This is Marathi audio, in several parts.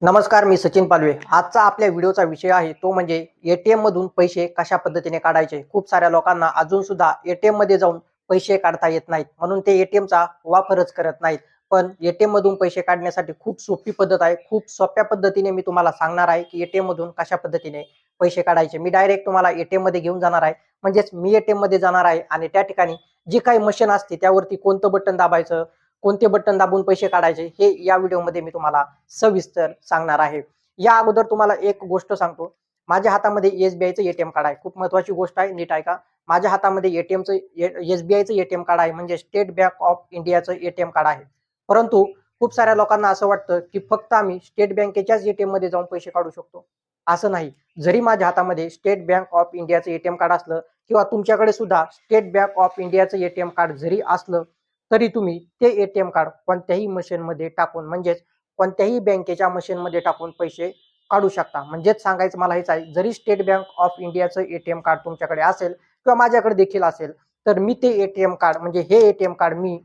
नमस्कार, मी सचिन पालवे. आजचा आपल्या व्हिडिओचा विषय आहे तो म्हणजे एटीएम मधून पैसे कशा पद्धतीने काढायचे. खूप साऱ्या लोकांना अजून सुद्धा एटीएम मध्ये जाऊन पैसे काढता येत नाहीत, म्हणून ते एटीएमचा वापरच करत नाहीत. पण एटीएम मधून पैसे काढण्यासाठी खूप सोपी पद्धत आहे. खूप सोप्या पद्धतीने मी तुम्हाला सांगणार आहे की एटीएम मधून कशा पद्धतीने पैसे काढायचे. मी डायरेक्ट तुम्हाला एटीएम मध्ये घेऊन जाणार आहे. म्हणजेच मी एटीएम मध्ये जाणार आहे आणि त्या ठिकाणी जी काही मशीन असते त्यावरती कोणतं बटन दाबायचं, कोणते बटन दाबून पैसे काढायचे, हे या व्हिडिओमध्ये मी तुम्हाला सविस्तर सांगणार आहे. या अगोदर तुम्हाला एक गोष्ट सांगतो. माझ्या हातामध्ये एसबीआयचं एटीएम कार्ड आहे. खूप महत्वाची गोष्ट आहे, नीट ऐका. माझ्या हातामध्ये एसबीआयचं एटीएम कार्ड आहे, म्हणजे स्टेट बँक ऑफ इंडियाचं एटीएम कार्ड आहे. परंतु खूप साऱ्या लोकांना असं वाटतं की फक्त आम्ही स्टेट बँकेच्याच एटीएम मध्ये जाऊन पैसे काढू शकतो. असं नाही. जरी माझ्या हातामध्ये स्टेट बँक ऑफ इंडियाचं एटीएम कार्ड असलं किंवा तुमच्याकडे सुद्धा स्टेट बँक ऑफ इंडियाचं एटीएम कार्ड जरी असलं, तरी तुम्ही ते एटीएम कार्ड कोणत्याही मशीनमध्ये टाकून, म्हणजेच कोणत्याही बँकेच्या मशीनमध्ये टाकून पैसे काढू शकता. म्हणजेच सांगायचं मला हेच आहे, जरी स्टेट बँक ऑफ इंडियाचं एटीएम कार्ड तुमच्याकडे असेल किंवा माझ्याकडे देखील असेल, तर मी ते एटीएम कार्ड, म्हणजे हे एटीएम कार्ड मी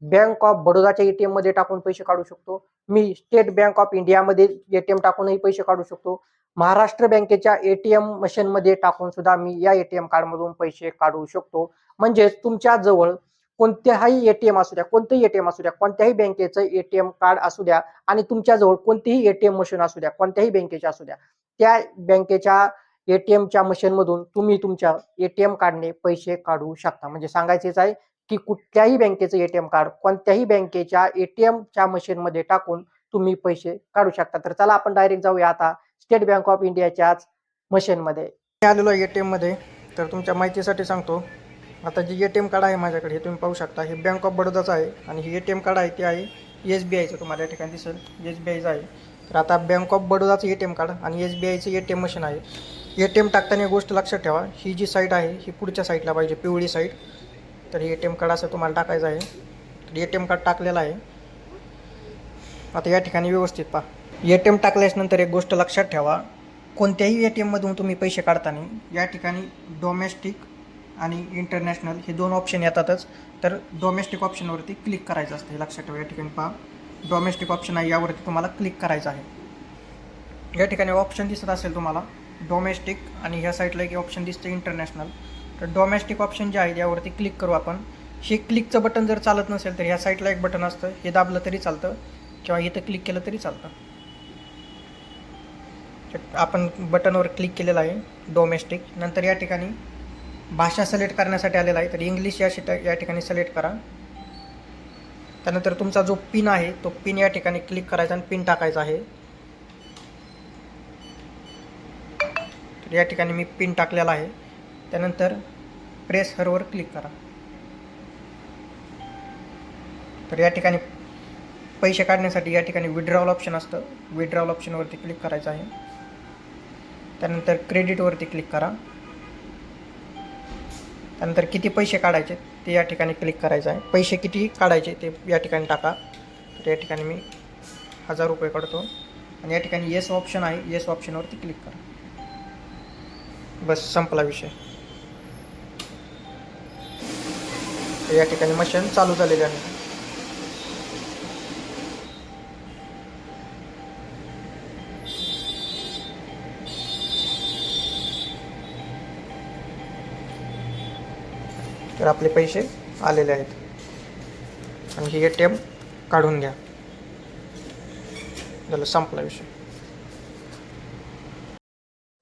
बँक ऑफ बडोदाच्या एटीएम मध्ये टाकून पैसे काढू शकतो. मी स्टेट बँक ऑफ इंडियामध्ये एटीएम टाकूनही पैसे काढू शकतो. महाराष्ट्र बँकेच्या एटीएम मशीनमध्ये टाकून सुद्धा मी या एटीएम कार्ड मधून पैसे काढू शकतो. म्हणजेच तुमच्या जवळ कोणत्याही एटीएम असू द्या, कोणतेही एटीएम असू द्या, कोणत्याही बँकेचं एटीएम कार्ड असू द्या आणि तुमच्याजवळ कोणतीही एटीएम मशीन असू द्या, कोणत्याही बँकेच्या असू द्या, त्या बँकेच्या एटीएमच्या मशीनमधून तुम्ही तुमच्या एटीएम कार्डने पैसे काढू शकता. म्हणजे सांगायचेच आहे की कुठल्याही बँकेचं एटीएम कार्ड कोणत्याही बँकेच्या एटीएमच्या मशीनमध्ये टाकून तुम्ही पैसे काढू शकता. तर चला आपण डायरेक्ट जाऊया आता स्टेट बँक ऑफ इंडियाच्याच मशीनमध्ये. आलेलो एटीएम मध्ये. तर तुमच्या माहितीसाठी सांगतो, आता जे एटीएम कार्ड आहे माझ्याकडे, हे तुम्ही पाहू शकता, हे बँक ऑफ बडोदाचं आहे आणि हे एटीएम कार्ड आहे ते आहे एसबीआयचं. तुम्हाला या ठिकाणी दिसेल एसबीआयचं आहे. तर आता बँक ऑफ बडोदाचं एटीएम कार्ड आणि एसबीआयचं एटीएम मशीन आहे. एटीएम टाकताना एक गोष्ट लक्षात ठेवा, ही जी साईड आहे ही पुढच्या साईडला पाहिजे, पिवळी साईड. तर हे एटीएम कार्ड असं तुम्हाला टाकायचं आहे. तर एटीएम कार्ड टाकलेलं आहे. आता या ठिकाणी व्यवस्थित पहा. एटीएम टाकल्यानंतर एक गोष्ट लक्षात ठेवा, कोणत्याही एटीएम मधून तुम्ही पैसे काढताना या ठिकाणी डोमेस्टिक आणि इंटरनॅशनल हे दोन ऑप्शन येतातच. तर डोमेस्टिक ऑप्शनवरती क्लिक करायचं असतं, हे लक्षात ठेवा. या ठिकाणी पहा, डोमेस्टिक ऑप्शन आहे, यावरती तुम्हाला क्लिक करायचं आहे. या ठिकाणी ऑप्शन दिसत असेल तुम्हाला डोमेस्टिक आणि ह्या साईडला एक ऑप्शन दिसतं इंटरनॅशनल. तर डोमेस्टिक ऑप्शन जे आहे यावरती क्लिक करू आपण. हे क्लिकचं बटन जर चालत नसेल तर ह्या साईडला एक बटन असतं, हे दाबलं तरी चालतं किंवा इथं क्लिक केलं तरी चालतं. आपण बटनवर क्लिक केलेलं आहे डोमेस्टिक. नंतर या ठिकाणी भाषा सिलेक्ट करण्यासाठी आलेला आहे, तर इंग्लिश या ठिकाणी सिलेक्ट करा. त्यानंतर तुमचा जो पिन आहे तो पिन या ठिकाणी क्लिक करायचा आणि पिन टाकायचा आहे. तर या ठिकाणी मी पिन टाकलेला आहे. त्यानंतर प्रेस हरवर क्लिक करा. तर या ठिकाणी पैसे काढण्यासाठी या ठिकाणी विड्रॉवल ऑप्शन असतं, विड्रॉवल ऑप्शनवरती क्लिक करायचं आहे. त्यानंतर क्रेडिटवरती क्लिक करा. त्यानंतर किती पैसे काढायचे ते या ठिकाणी क्लिक करायचं आहे. पैसे किती काढायचे ते या ठिकाणी टाका. तर या ठिकाणी मी 1000 रुपये काढतो आणि या ठिकाणी येस ऑप्शन आहे, येस ऑप्शनवरती क्लिक करा. बस, संपला विषय. तर या ठिकाणी मशीन चालू झालेली आहे. तर आपले पैसे आलेले आहेत आणि हे एटीएम काढून घ्या. झालं, संपला विषय.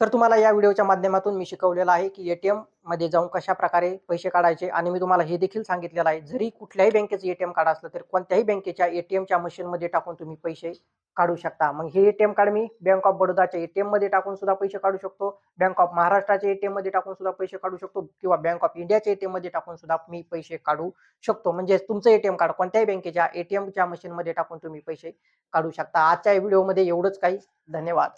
तर तुम्हाला या व्हिडिओच्या माध्यमातून मी शिकवलेलं आहे की एटीएम मध्ये जाऊन कशा प्रकारे पैसे काढायचे आणि मी तुम्हाला हे देखील सांगितलेलं आहे, जरी कुठल्याही बँकेचं एटीएम कार्ड असलं तर कोणत्याही बँकेच्या एटीएमच्या मशीनमध्ये टाकून तुम्ही पैसे काढू शकता. मग हे एटीएम कार्ड मी बँक ऑफ बडोदाच्या एटीएम मध्ये टाकून सुद्धा पैसे काढू शकतो, बँक ऑफ महाराष्ट्राच्या एटीएम मध्ये टाकून सुद्धा पैसे काढू शकतो किंवा बँक ऑफ इंडियाच्या एटीएम मध्ये टाकून सुद्धा मी पैसे काढू शकतो. म्हणजे तुमचं एटीएम कार्ड कोणत्याही बँकेच्या एटीएमच्या मशीनमध्ये टाकून तुम्ही पैसे काढू शकता. आजच्या व्हिडिओमध्ये एवढंच काही. धन्यवाद.